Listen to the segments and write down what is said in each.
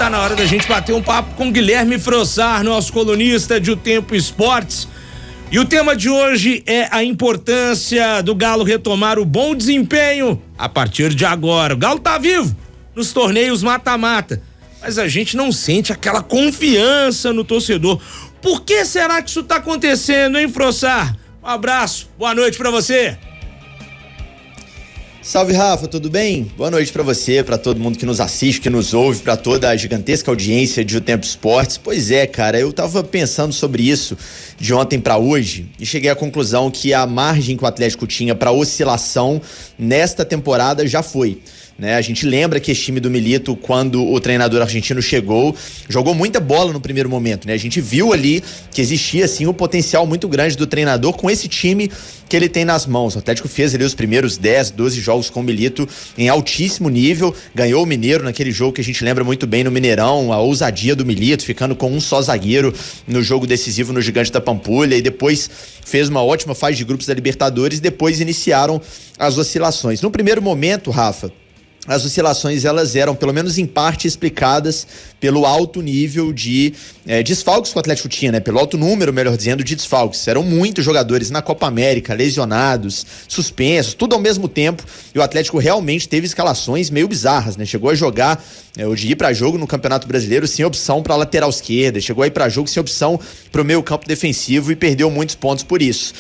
tá na hora da gente bater um papo com Guilherme Frossar, nosso colunista de O Tempo Esportes. E o tema de hoje é a importância do Galo retomar o bom desempenho a partir de agora. O Galo tá vivo nos torneios mata-mata, mas a gente não sente aquela confiança no torcedor. Por que será que isso tá acontecendo, hein, Frossar? Um abraço, boa noite pra você. Salve, Rafa, tudo bem? Boa noite pra você, pra todo mundo que nos assiste, que nos ouve, pra toda a gigantesca audiência de O Tempo Esportes. Pois é, cara, eu tava pensando sobre isso de ontem pra hoje e cheguei à conclusão que a margem que o Atlético tinha pra oscilação nesta temporada já foi. A gente lembra que esse time do Milito, quando o treinador argentino chegou, jogou muita bola no primeiro momento, A gente viu ali que existia, assim, um potencial muito grande do treinador com esse time que ele tem nas mãos. O Atlético fez ali os primeiros 10, 12 jogos com o Milito em altíssimo nível, ganhou o Mineiro naquele jogo que a gente lembra muito bem no Mineirão, a ousadia do Milito, ficando com um só zagueiro no jogo decisivo no Gigante da Pampulha, e depois fez uma ótima fase de grupos da Libertadores, depois iniciaram as oscilações. No primeiro momento, Rafa, as oscilações, elas eram, pelo menos em parte, explicadas pelo alto nível de desfalques que o Atlético tinha, pelo alto número, melhor dizendo, de desfalques. Eram muitos jogadores na Copa América, lesionados, suspensos, tudo ao mesmo tempo, e o Atlético realmente teve escalações meio bizarras, Chegou a jogar, de ir para jogo no Campeonato Brasileiro sem opção para lateral esquerda, chegou a ir para jogo sem opção para o meio campo defensivo e perdeu muitos pontos por isso.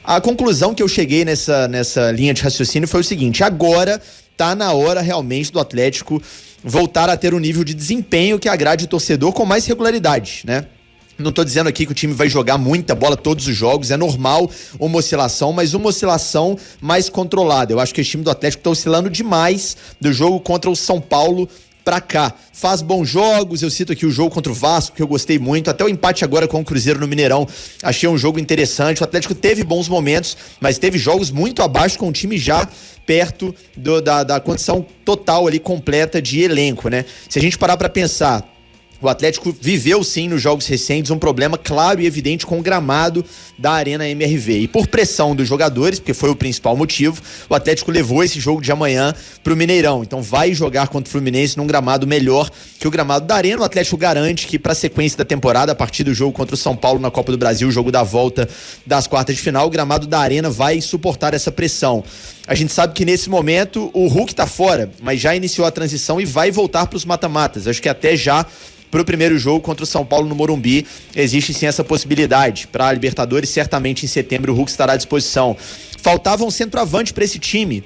A conclusão que eu cheguei nessa linha de raciocínio foi o seguinte: agora tá na hora realmente do Atlético voltar a ter um nível de desempenho que agrade o torcedor com mais regularidade, Não tô dizendo aqui que o time vai jogar muita bola todos os jogos, é normal uma oscilação, mas uma oscilação mais controlada. Eu acho que o time do Atlético tá oscilando demais do jogo contra o São Paulo pra cá. Faz bons jogos, eu cito aqui o jogo contra o Vasco, que eu gostei muito, até o empate agora com o Cruzeiro no Mineirão, achei um jogo interessante. O Atlético teve bons momentos, mas teve jogos muito abaixo, com o time já perto da condição total ali, completa de elenco, Se a gente parar pra pensar, o Atlético viveu sim nos jogos recentes um problema claro e evidente com o gramado da Arena MRV. E por pressão dos jogadores, porque foi o principal motivo, o Atlético levou esse jogo de amanhã pro Mineirão. Então vai jogar contra o Fluminense num gramado melhor que o gramado da Arena. O Atlético garante que, para a sequência da temporada, a partir do jogo contra o São Paulo na Copa do Brasil, o jogo da volta das quartas de final, o gramado da Arena vai suportar essa pressão. A gente sabe que nesse momento o Hulk tá fora, mas já iniciou a transição e vai voltar pros mata-matas. Acho que até já pro primeiro jogo contra o São Paulo no Morumbi existe sim essa possibilidade. Para a Libertadores, certamente em setembro o Hulk estará à disposição. Faltava um centroavante para esse time.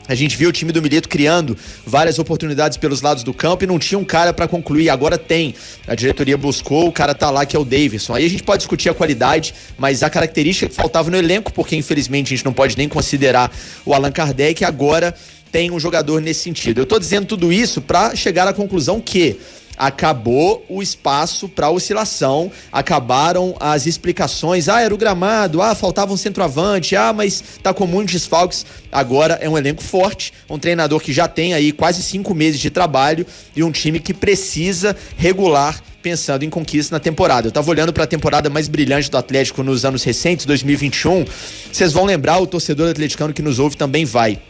A gente viu o time do Milito criando várias oportunidades pelos lados do campo e não tinha um cara para concluir. Agora tem. A diretoria buscou, o cara tá lá, que é o Davidson. Aí a gente pode discutir a qualidade, mas a característica que faltava no elenco, porque infelizmente a gente não pode nem considerar o Allan Kardec, agora tem um jogador nesse sentido. Eu tô dizendo tudo isso para chegar à conclusão que acabou o espaço para oscilação, acabaram as explicações, era o gramado, faltava um centroavante, mas tá com muitos desfalques. Agora é um elenco forte, um treinador que já tem aí quase 5 meses de trabalho e um time que precisa regular, pensando em conquista na temporada. Eu tava olhando para a temporada mais brilhante do Atlético nos anos recentes, 2021, vocês vão lembrar, o torcedor atleticano que nos ouve também vai.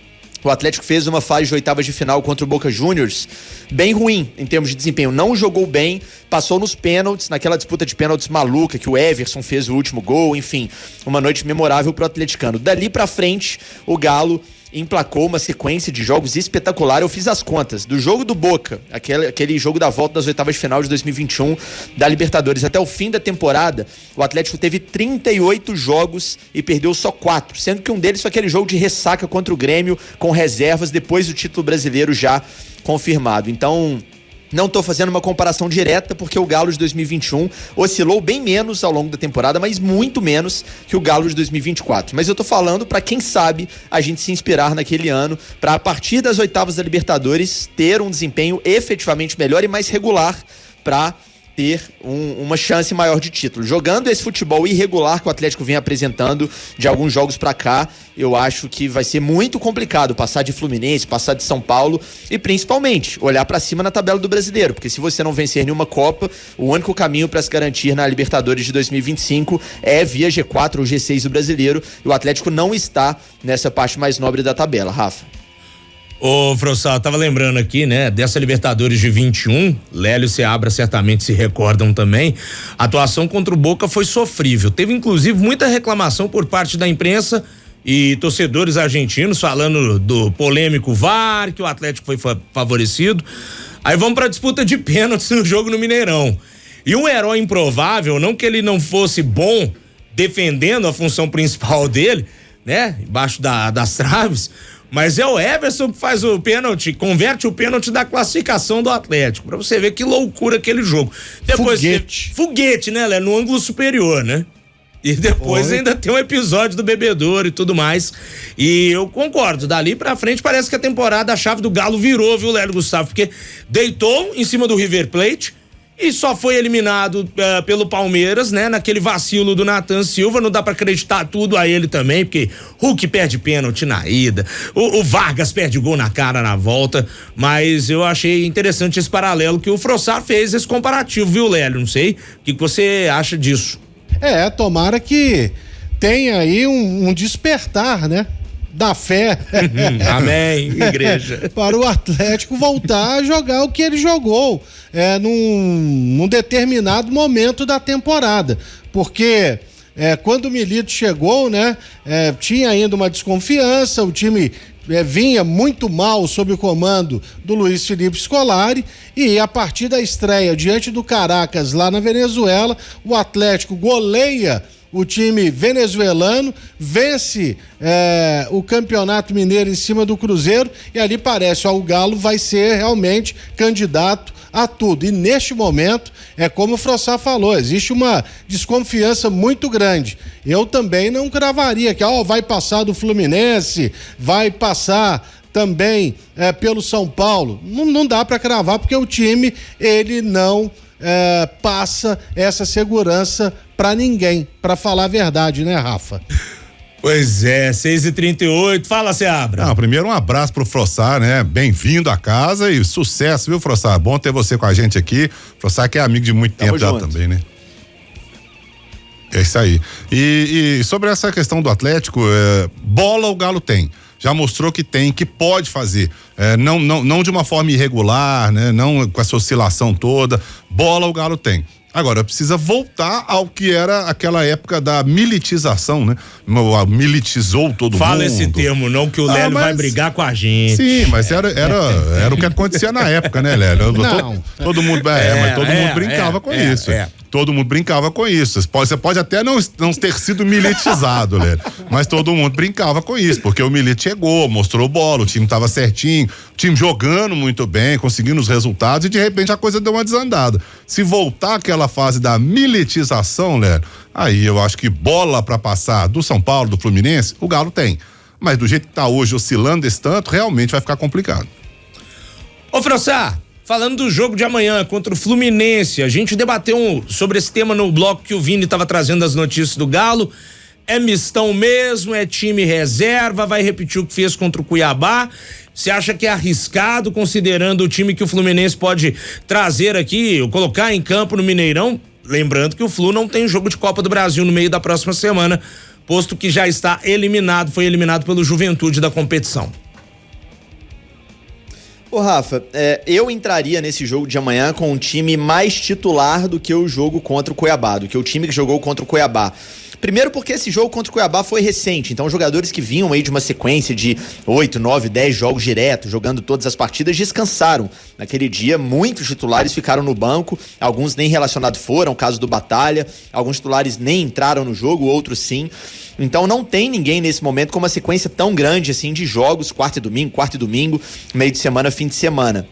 O Atlético fez uma fase de oitavas de final contra o Boca Juniors bem ruim em termos de desempenho. Não jogou bem, passou nos pênaltis, naquela disputa de pênaltis maluca que o Everson fez o último gol, enfim, uma noite memorável pro atleticano. Dali pra frente, o Galo emplacou uma sequência de jogos espetacular. Eu fiz as contas do jogo do Boca, aquele jogo da volta das oitavas de final de 2021 da Libertadores, até o fim da temporada, o Atlético teve 38 jogos e perdeu só 4, sendo que um deles foi aquele jogo de ressaca contra o Grêmio com reservas depois do título brasileiro já confirmado. Então, não estou fazendo uma comparação direta, porque o Galo de 2021 oscilou bem menos ao longo da temporada, mas muito menos que o Galo de 2024. Mas eu estou falando para quem sabe a gente se inspirar naquele ano, para a partir das oitavas da Libertadores ter um desempenho efetivamente melhor e mais regular para ter uma chance maior de título. Jogando esse futebol irregular que o Atlético vem apresentando de alguns jogos pra cá, eu acho que vai ser muito complicado passar de Fluminense, passar de São Paulo e principalmente olhar pra cima na tabela do Brasileiro, porque se você não vencer nenhuma Copa, o único caminho para se garantir na Libertadores de 2025 é via G4 ou G6 do Brasileiro, e o Atlético não está nessa parte mais nobre da tabela, Rafa. Ô, Frossal, tava lembrando aqui, né, dessa Libertadores de 21, Lélio e Seabra certamente se recordam também, a atuação contra o Boca foi sofrível, teve inclusive muita reclamação por parte da imprensa e torcedores argentinos falando do polêmico VAR, que o Atlético foi favorecido. Aí vamos pra disputa de pênaltis no jogo no Mineirão. E um herói improvável, não que ele não fosse bom defendendo a função principal dele, né, embaixo das traves, mas é o Everson que faz o pênalti, converte o pênalti da classificação do Atlético, pra você ver que loucura aquele jogo. Depois foguete, né, Léo, no ângulo superior, né? E depois ainda tem um episódio do bebedouro e tudo mais. E eu concordo, dali pra frente parece que a temporada, a chave do Galo virou, viu, Lélio Gustavo? Porque deitou em cima do River Plate e só foi eliminado pelo Palmeiras, né? Naquele vacilo do Nathan Silva, não dá pra acreditar tudo a ele também, porque Hulk perde pênalti na ida, o Vargas perde gol na cara na volta, mas eu achei interessante esse paralelo que o Frossar fez, esse comparativo, viu, Lélio? Não sei, o que você acha disso? Tomara que tenha aí um despertar, né? Da fé. Amém, igreja. Para o Atlético voltar a jogar o que ele jogou num determinado momento da temporada. Porque quando o Milito chegou, né? Tinha ainda uma desconfiança, o time vinha muito mal sob o comando do Luiz Felipe Scolari, e a partir da estreia diante do Caracas lá na Venezuela, o Atlético goleia o time venezuelano, vence o Campeonato Mineiro em cima do Cruzeiro, e ali parece, o Galo vai ser realmente candidato a tudo. E neste momento, como o Frossá falou, existe uma desconfiança muito grande. Eu também não cravaria que vai passar do Fluminense, vai passar também pelo São Paulo. Não dá para cravar, porque o time, ele não passa essa segurança pra ninguém, pra falar a verdade, né, Rafa? Pois é, 6h38, fala, Seabra. Não, primeiro um abraço pro Frossar, né? Bem-vindo à casa e sucesso, viu, Frossar? Bom ter você com a gente aqui. Frossar que é amigo de muito tempo já também, né? É isso aí. E sobre essa questão do Atlético, bola o Galo tem. Já mostrou que tem, que pode fazer. Não de uma forma irregular, né? Não com essa oscilação toda. Bola o Galo tem. Agora, precisa voltar ao que era aquela época da militização, né? Militizou todo mundo. Fala esse termo, não, que o Lélio vai brigar com a gente. Sim, mas era o que acontecia na época, né, Lélio? Todo mundo, mas todo mundo brincava com isso. Todo mundo brincava com isso. Você pode até não ter sido militizado, Lélio, mas todo mundo brincava com isso, porque o Milite chegou, mostrou bola, o time tava certinho, o time jogando muito bem, conseguindo os resultados, e de repente a coisa deu uma desandada. Se voltar aquela fase da militização, Lélio, aí eu acho que bola pra passar do São Paulo, do Fluminense, o Galo tem. Mas do jeito que tá hoje, oscilando esse tanto, realmente vai ficar complicado. Ô, Frossá, falando do jogo de amanhã contra o Fluminense, a gente debateu sobre esse tema no bloco que o Vini estava trazendo as notícias do Galo. É mistão mesmo, é time reserva, vai repetir o que fez contra o Cuiabá. Você acha que é arriscado, considerando o time que o Fluminense pode trazer aqui, ou colocar em campo no Mineirão? Lembrando que o Flu não tem jogo de Copa do Brasil no meio da próxima semana, posto que já está eliminado, foi eliminado pelo Juventude da competição. Ô Rafa, eu entraria nesse jogo de amanhã com um time mais titular do que o jogo contra o Cuiabá, do que o time que jogou contra o Cuiabá. Primeiro porque esse jogo contra o Cuiabá foi recente, então jogadores que vinham aí de uma sequência de 8, 9, 10 jogos direto, jogando todas as partidas, descansaram. Naquele dia, muitos titulares ficaram no banco, alguns nem relacionados foram, caso do Batalha, alguns titulares nem entraram no jogo, outros sim. Então não tem ninguém nesse momento com uma sequência tão grande assim de jogos, quarta e domingo, meio de semana, fim de semana.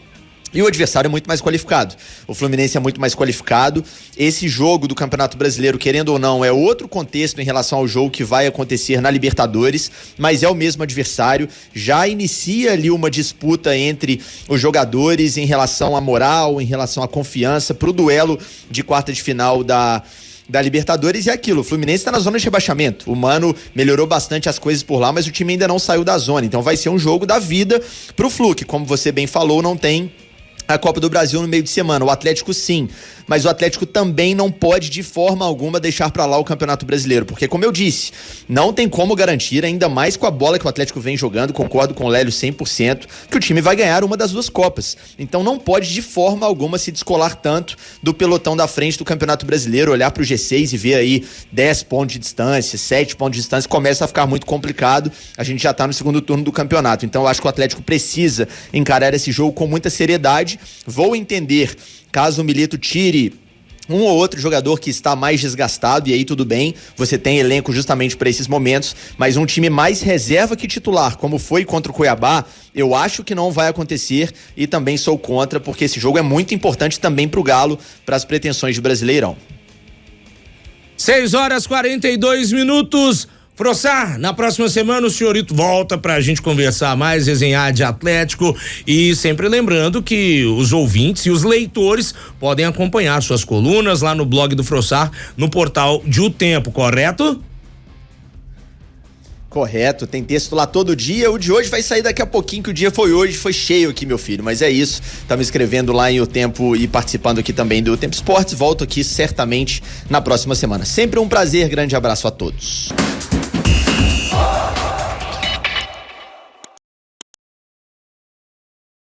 E o adversário é muito mais qualificado. O Fluminense é muito mais qualificado. Esse jogo do Campeonato Brasileiro, querendo ou não, é outro contexto em relação ao jogo que vai acontecer na Libertadores, mas é o mesmo adversário. Já inicia ali uma disputa entre os jogadores em relação à moral, em relação à confiança para o duelo de quarta de final da Libertadores. E é aquilo, o Fluminense está na zona de rebaixamento. O Mano melhorou bastante as coisas por lá, mas o time ainda não saiu da zona. Então vai ser um jogo da vida pro Flu, que, como você bem falou, não tem a Copa do Brasil no meio de semana. O Atlético sim, mas o Atlético também não pode de forma alguma deixar pra lá o Campeonato Brasileiro, porque como eu disse, não tem como garantir, ainda mais com a bola que o Atlético vem jogando, concordo com o Lélio 100%, que o time vai ganhar uma das duas Copas. Então não pode de forma alguma se descolar tanto do pelotão da frente do Campeonato Brasileiro, olhar pro G6 e ver aí 10 pontos de distância, 7 pontos de distância, começa a ficar muito complicado. A gente já tá no segundo turno do campeonato, então eu acho que o Atlético precisa encarar esse jogo com muita seriedade. Vou entender caso o Milito tire um ou outro jogador que está mais desgastado, e aí tudo bem, você tem elenco justamente para esses momentos, mas um time mais reserva que titular, como foi contra o Cuiabá, eu acho que não vai acontecer e também sou contra, porque esse jogo é muito importante também para o Galo, para as pretensões de Brasileirão. 6h42. Frossar, na próxima semana o senhorito volta pra gente conversar mais, resenhar de Atlético, e sempre lembrando que os ouvintes e os leitores podem acompanhar suas colunas lá no blog do Frossar, no portal de O Tempo, correto? Correto, tem texto lá todo dia. O de hoje vai sair daqui a pouquinho, que o dia foi hoje, foi cheio aqui, meu filho, mas é isso, estamos escrevendo lá em O Tempo e participando aqui também do Tempo Esportes. Volto aqui certamente na próxima semana. Sempre um prazer, grande abraço a todos.